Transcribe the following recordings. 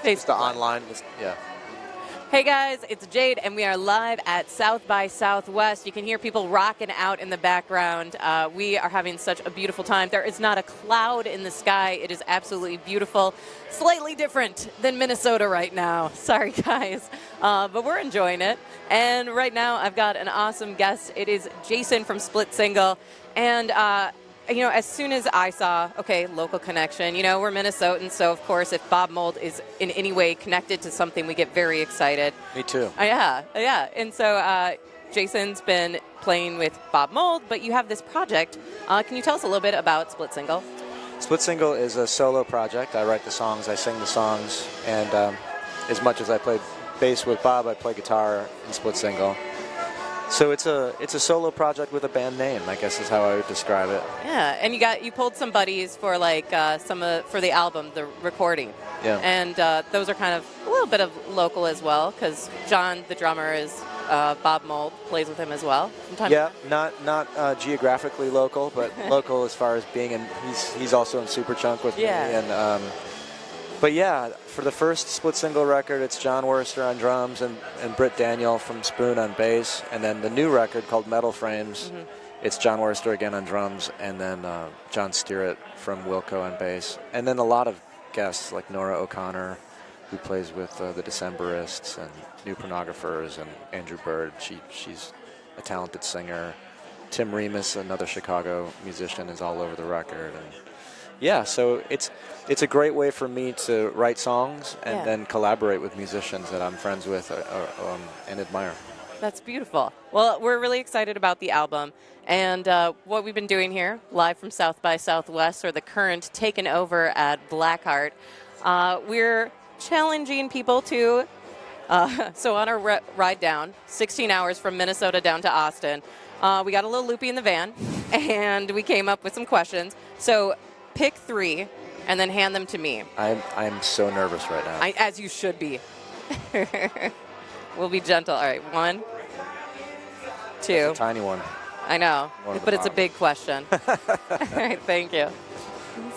Just the Live. online, yeah. Hey guys, it's Jade, and we are live at South by Southwest. You can hear people rocking out in the background. We are having such a beautiful time. There is not a cloud in the sky. It is absolutely beautiful. Slightly different than Minnesota right now. Sorry, guys. But we're enjoying it. And right now, I've got an awesome guest. It is Jason from Split Single. And you know, as soon as I saw, okay, local connection, you know, we're Minnesotans, so of course if Bob Mould is in any way connected to something, we get very excited. Me too. Yeah. And so Jason's been playing with Bob Mould, but you have this project. Can you tell us a little bit about Split Single? Split Single is a solo project. I write the songs, I sing the songs, and as much as I play bass with Bob, I play guitar in Split Single. So it's a solo project with a band name, I guess is how I would describe it. Yeah, and you pulled some buddies for like for the album, the recording. Yeah. And those are kind of a little bit of local as well, because John, the drummer, is Bob Mould, plays with him as well. Yeah, not geographically local, but local as far as being in. He's also in Superchunk with me. And but yeah, for the first Split Single record, it's John Worster on drums and Britt Daniel from Spoon on bass. And then the new record called Metal Frames, it's John Worster again on drums, and then John Steerett from Wilco on bass. And then a lot of guests like Nora O'Connor, who plays with the Decemberists and New Pornographers, and Andrew Bird. She's a talented singer. Tim Remus, another Chicago musician, is all over the record. And yeah, so it's a great way for me to write songs and then collaborate with musicians that I'm friends with and admire. That's beautiful. Well, we're really excited about the album and what we've been doing here, live from South by Southwest, or the current taken over at Blackheart. We're challenging people to, so on our ride down, 16 hours from Minnesota down to Austin, we got a little loopy in the van, and we came up with some questions. So pick 3 and then hand them to me. I'm so nervous right now. As you should be. We'll be gentle. All right, 1, 2. That's a tiny one. I know, but it's a big question. All right, thank you.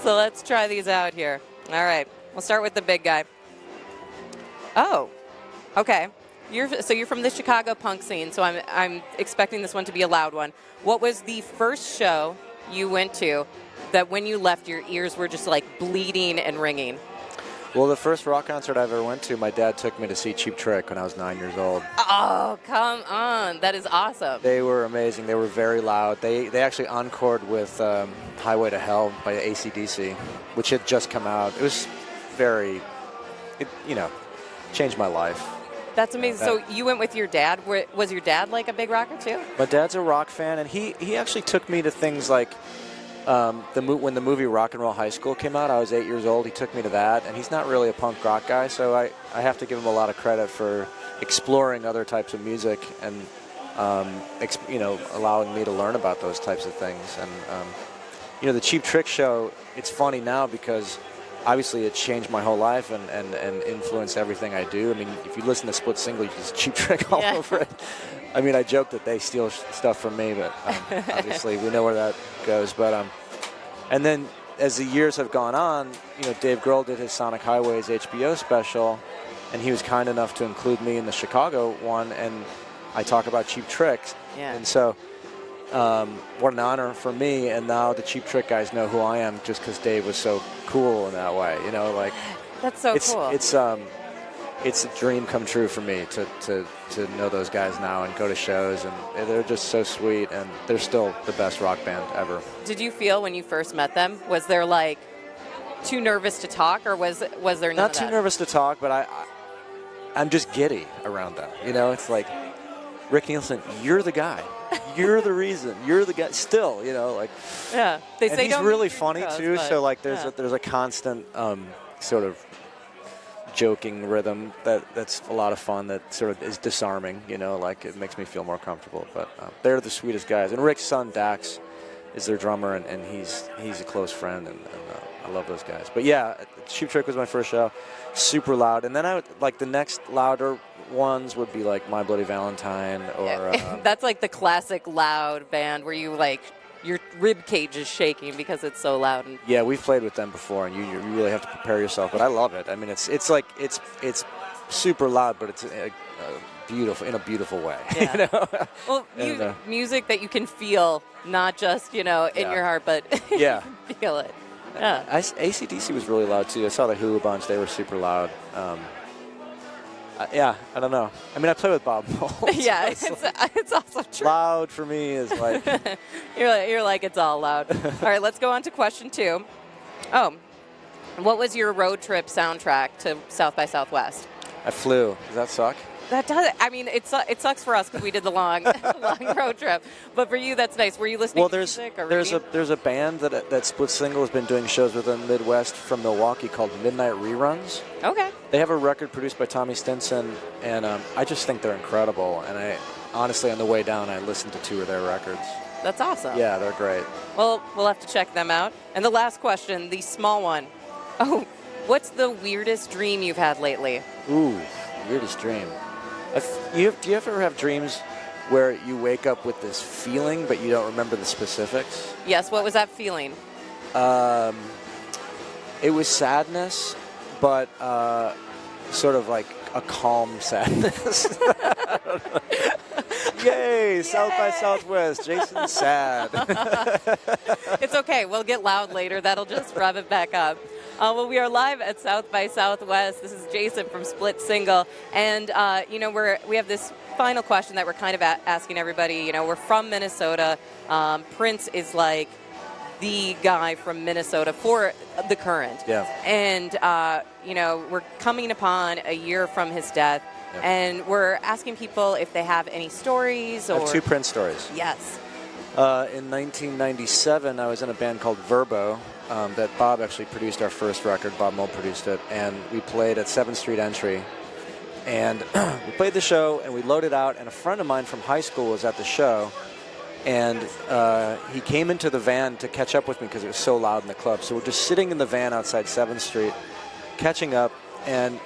So let's try these out here. All right, we'll start with the big guy. Oh, okay. You're from the Chicago punk scene, so I'm expecting this one to be a loud one. What was the first show you went to that when you left your ears were just like bleeding and ringing? Well, the first rock concert I ever went to, my dad took me to see Cheap Trick when I was 9 years old. Oh, come on. That is awesome. They were amazing. They were very loud. They actually encored with Highway to Hell by AC/DC, which had just come out. It was changed my life. That's amazing. So you went with your dad. Was your dad like a big rocker too? My dad's a rock fan, and he actually took me to things like when the movie Rock and Roll High School came out. I was 8 years old. He took me to that, and he's not really a punk rock guy, so I have to give him a lot of credit for exploring other types of music and allowing me to learn about those types of things. And the Cheap Trick show, it's funny now because obviously it changed my whole life and influenced everything I do. I mean, if you listen to Split Single, you just Cheap Trick all over it. I mean, I joke that they steal stuff from me, but obviously we know where that goes. But and then as the years have gone on, Dave Grohl did his Sonic Highways HBO special, and he was kind enough to include me in the Chicago one, and I talk about Cheap Tricks. Yeah. And so what an honor for me, and now the Cheap Trick guys know who I am just because Dave was so cool in that way. That's so cool. It's a dream come true for me to know those guys now and go to shows, and they're just so sweet, and they're still the best rock band ever. Did you feel when you first met them, was there like too nervous to talk, or was there none of that? Not too nervous to talk, but I'm just giddy around them. It's like, Rick Nielsen, you're the guy. You're the reason. You're the guy. Still, Yeah. They say he's really funny too. So there's a constant sort of joking rhythm that's a lot of fun. That sort of is disarming. It makes me feel more comfortable. But they're the sweetest guys. And Rick's son Dax is their drummer, and he's a close friend, and I love those guys. But yeah, Cheap Trick was my first show. Super loud. And then I would like the next louder ones would be like My Bloody Valentine or that's like the classic loud band where you like your rib cage is shaking because it's so loud. And yeah, we've played with them before, and you really have to prepare yourself. But I love it. I mean, it's like it's super loud, but it's beautiful in a beautiful way. Yeah. You know? Well, music that you can feel, not just in your heart, but yeah, you can feel it. Yeah. AC/DC was really loud too. I saw the Hula bunch; they were super loud. Yeah, I don't know. I mean, I play with Bob Mould. Yeah, it's also true. Loud for me is like you're like it's all loud. All right, let's go on to question 2. Oh, what was your road trip soundtrack to South by Southwest? I flew. Does that suck? That does. I mean, it sucks for us because we did the long road trip. But for you, that's nice. Were you listening to music or there's a band that Split Single has been doing shows with in the Midwest from Milwaukee called Midnight Reruns. Okay. They have a record produced by Tommy Stinson, and I just think they're incredible. And I honestly, on the way down, I listened to 2 of their records. That's awesome. Yeah, they're great. Well, we'll have to check them out. And the last question, the small one. Oh, what's the weirdest dream you've had lately? Ooh, weirdest dream. Do you ever have dreams where you wake up with this feeling, but you don't remember the specifics? Yes, what was that feeling? It was sadness, but sort of like a calm sadness. Yay, South by Southwest, Jason's sad. It's okay, we'll get loud later. That'll just rev it back up. Well, we are live at South by Southwest. This is Jason from Split Single. And, we have this final question that we're kind of asking everybody. We're from Minnesota. Prince is like the guy from Minnesota for the current. Yeah. And, we're coming upon a year from his death. Yep. And we're asking people if they have any stories. I have 2 Prince stories. Yes. In 1997, I was in a band called Verbo that Bob actually produced our first record. Bob Mould produced it. And we played at 7th Street Entry. And we played the show, and we loaded out. And a friend of mine from high school was at the show. And he came into the van to catch up with me because it was so loud in the club. So we're just sitting in the van outside 7th Street, catching up. And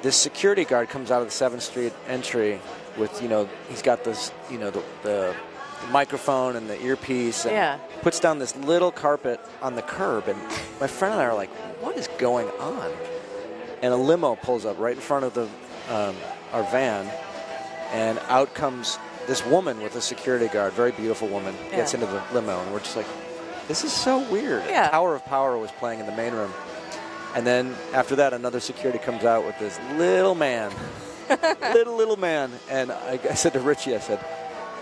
this security guard comes out of the 7th Street Entry with, he's got this, the microphone and the earpiece, and puts down this little carpet on the curb. And my friend and I are like, what is going on? And a limo pulls up right in front of our van, and out comes this woman with a security guard, very beautiful woman, gets into the limo, and we're just like, this is so weird. Yeah. Tower of Power was playing in the main room. And then after that, another security comes out with this little man, little man. And I said to Richie, I said,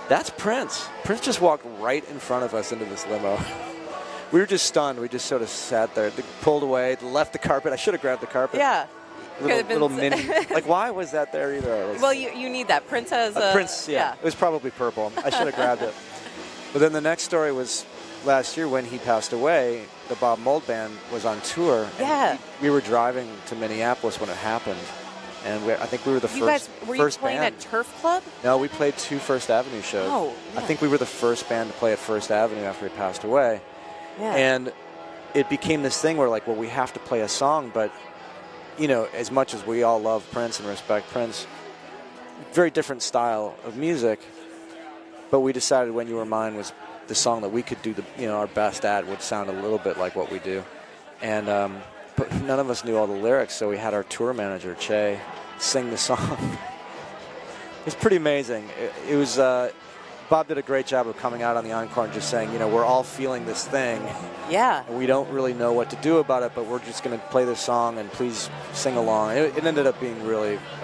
that's Prince. Prince just walked right in front of us into this limo. We were just stunned. We just sort of sat there, pulled away, left the carpet. I should have grabbed the carpet. Yeah. Little mini. Like, why was that there either? Well, you need that. Prince has a... Prince, yeah. It was probably purple. I should have grabbed it. But then the next story was last year when he passed away. The Bob Mould Band was on tour. Yeah. We were driving to Minneapolis when it happened. And I think we were the first band. Were you playing at Turf Club? No, we played 2 First Avenue shows. Oh, yeah. I think we were the first band to play at First Avenue after he passed away. Yeah. And it became this thing where, like, well, we have to play a song, but, as much as we all love Prince and respect Prince, very different style of music, but we decided When You Were Mine was the song that we could do our best at, would sound a little bit like what we do. And but none of us knew all the lyrics, so we had our tour manager, Che, sing the song. It was pretty amazing. It was Bob did a great job of coming out on the encore and just saying, we're all feeling this thing. Yeah. And we don't really know what to do about it, but we're just going to play this song and please sing along. It ended up being a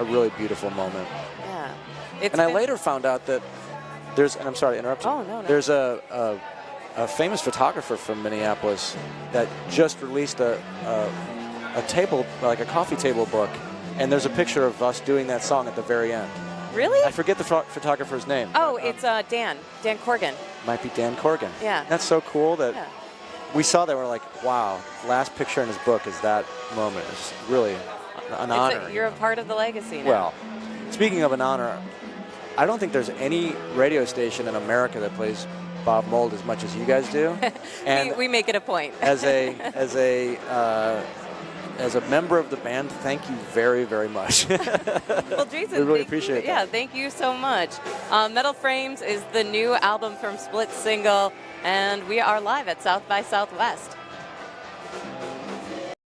really beautiful moment. Yeah. And I later found out that and I'm sorry to interrupt you. Oh, no. There's a famous photographer from Minneapolis that just released a table, like a coffee table book, and there's a picture of us doing that song at the very end. Really? I forget the photographer's name. Oh, it's Dan Corgan. Might be Dan Corgan. Yeah. That's so cool that we saw that. We're like, wow, last picture in his book is that moment. It's really an honor. You're a part of the legacy now. Well, speaking of an honor, I don't think there's any radio station in America that plays Bob Mould as much as you guys do. And we make it a point. as as a member of the band, thank you very, very much. Well, Jason, we really appreciate it. Yeah, thank you so much. Metal Frames is the new album from Split Single, and we are live at South by Southwest.